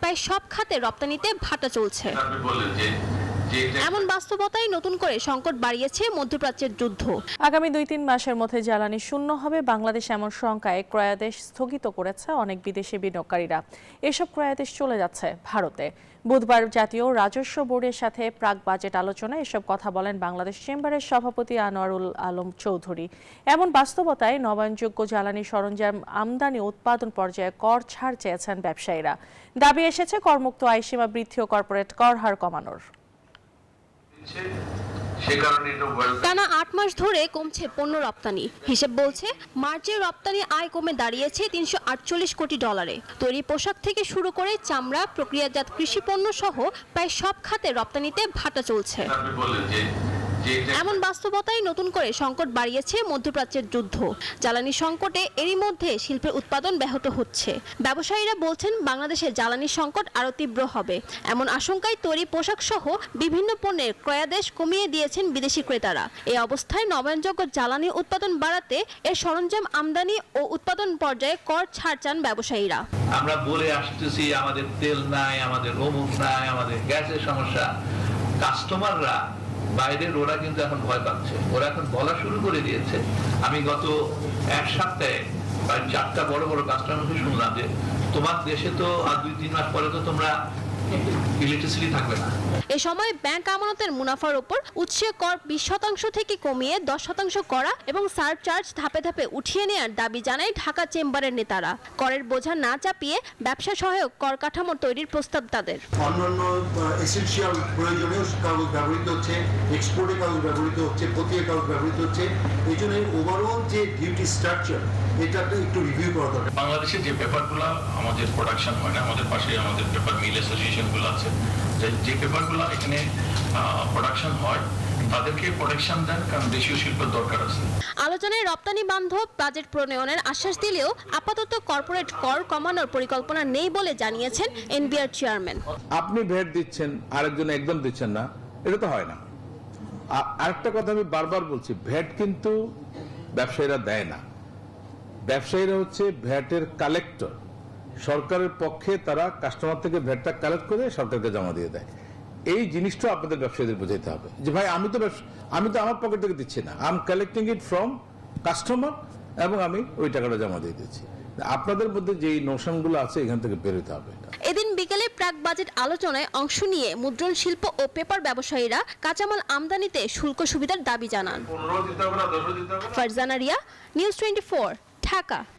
প্রায় সব খাতে রপ্তানিতে ভাটা চলছে। এমন বাস্তবতায় নতুন করে সংকট বাড়িয়েছে মধ্যপ্রাচ্যের যুদ্ধ। আগামী 2-3 মাসের মধ্যে জ্বালানি শূন্য হবে বাংলাদেশ এমন শঙ্কায় ক্রয়াদেশ স্থগিত করেছে অনেক বিদেশি বিনিয়োগকারীরা। এসব ক্রয়াদেশ চলে যাচ্ছে ভারতে। বুধবার জাতীয় রাজস্ব বোর্ডের সাথে প্রাক বাজেট আলোচনায় এসব কথা বলেন বাংলাদেশ চেম্বারের সভাপতি আনোয়ারুল আলম চৌধুরী। এমন বাস্তবতায় নবায়নযোগ্য জ্বালানি সরঞ্জাম আমদানি উৎপাদন পর্যায়ে কর ছাড় চেয়েছেন ব্যবসায়ীরা। দাবি এসেছে করমুক্ত আয়সীমা বৃদ্ধি ও কর্পোরেট কর হার কমানোর। টানা 8 মাস ধরে কমছে পণ্য রপ্তানি। হিসেব বলছে মার্চের রপ্তানি আয় কমে দাঁড়িয়েছে $348 কোটি। তৈরি পোশাক থেকে শুরু করে চামড়া, প্রক্রিয়াজাত কৃষি পণ্য সহ প্রায় সব খাতে রপ্তানিতে ভাটা চলছে। এমন বাস্তবতায় নতুন করে সংকট বাড়িয়েছে মধ্যপ্রাচ্যের যুদ্ধ। জ্বালানি সংকটে এরই মধ্যে শিল্পের উৎপাদন ব্যাহত হচ্ছে। ব্যবসায়ীরা বলছেন বাংলাদেশে জ্বালানি সংকট আরও তীব্র হবে। এমন আশঙ্কায় তৈরি পোশাক সহ বিভিন্ন পণ্যের ক্রয়াদেশ কমিয়ে দিয়েছেন বিদেশি ক্রেতারা। এই অবস্থায় নবায়নযোগ্য জ্বালানি উৎপাদন বাড়াতে এর সরঞ্জাম আমদানি ও উৎপাদন পর্যায়ে কর ছাড় চান ব্যবসায়ীরা। আমরা বলে আসতেছি আমাদের তেল নাই, আমাদের অমুক নাই, আমাদের গ্যাসের সমস্যা। কাস্টমাররা বাইরের ওরা কিন্তু এখন ভয় পাচ্ছে, ওরা এখন বলা শুরু করে দিয়েছে। আমি গত এক সপ্তাহে প্রায় 4টা বড় বড় কাস্টমারকে শুনলাম যে তোমার দেশে তো আর 2-3 মাস পরে তো তোমরা ইলেকট্রিসিটি থাকবে না। এ সময় ব্যাংক আমানতের মুনাফার উপর উৎসে কর 20% থেকে কমিয়ে 10% করা এবং সারচার্জ ধাপে ধাপে উঠিয়ে নেওয়ার দাবি জানায় ঢাকা চেম্বারের নেতারা। করের বোঝা না চাপিয়ে ব্যবসা সহায়ক কর কাঠামো তৈরির প্রস্তাব তাদের। অন্যান্য এসেনশিয়াল প্রয়োজনীয় কাগজ ব্যবহৃত হচ্ছে, এক্সপোর্টে কাগজ ব্যবহৃত হচ্ছে, প্রত্যেক কাগজ ব্যবহৃত হচ্ছে। এই জন্য ওভারঅল যে ডিউটি স্ট্রাকচার এটাকে একটু রিভিউ করা দরকার। বাংলাদেশের যে পেপারগুলো আমাদের প্রোডাকশন হয় না, আমাদের পাশে আমাদের পেপার মিল অ্যাসোসিয়েশনগুলো আছে, যে পেপারগুলো এখানে প্রোডাকশন হয় তাদেরকে প্রোটেকশন দেন, কারণ দেশীয় শিল্পের দরকার আছে। আলোচনায় রপ্তানি বান্ধব বাজেট প্রণয়নের আশ্বাস দিলেও আপাতত কর্পোরেট কর কমানোর পরিকল্পনা নেই বলে জানিয়েছেন এনবিআর চেয়ারম্যান। আপনি ভ্যাট দিচ্ছেন, আরেকজন একদম দিচ্ছেন না, এটা তো হয় না। আরেকটা কথা আমি বারবার বলছি, ভ্যাট কিন্তু ব্যবসায়ীরা দেয় না। ব্যবসায়ীরা হচ্ছে ভ্যাটের কালেক্টর। সরকারের পক্ষে তারা কাস্টমার থেকে ভ্যাটটা কালেক্ট করে সরকারকে জমা দিয়ে দেয়। এই জিনিসটা আপনাদের ব্যবসায়ীদের বোঝাতে হবে যে ভাই আমি তো আমার পকেট থেকে দিচ্ছি না, I am collecting it from customer এবং আমি ওই টাকাটা জমা দিয়ে দিচ্ছি। আপনাদের মধ্যে যে নোশনগুলো আছে এখান থেকে বেরোতে হবে। এদিন বিকেলে প্রাক বাজেট আলোচনায় অংশ নিয়ে মুদ্রণ শিল্প ও পেপার ব্যবসায়ীরা কাঁচামাল আমদানিতে শুল্ক সুবিধার দাবি জানান। ফারজানা রিয়া, নিউজ 24, ঢাকা।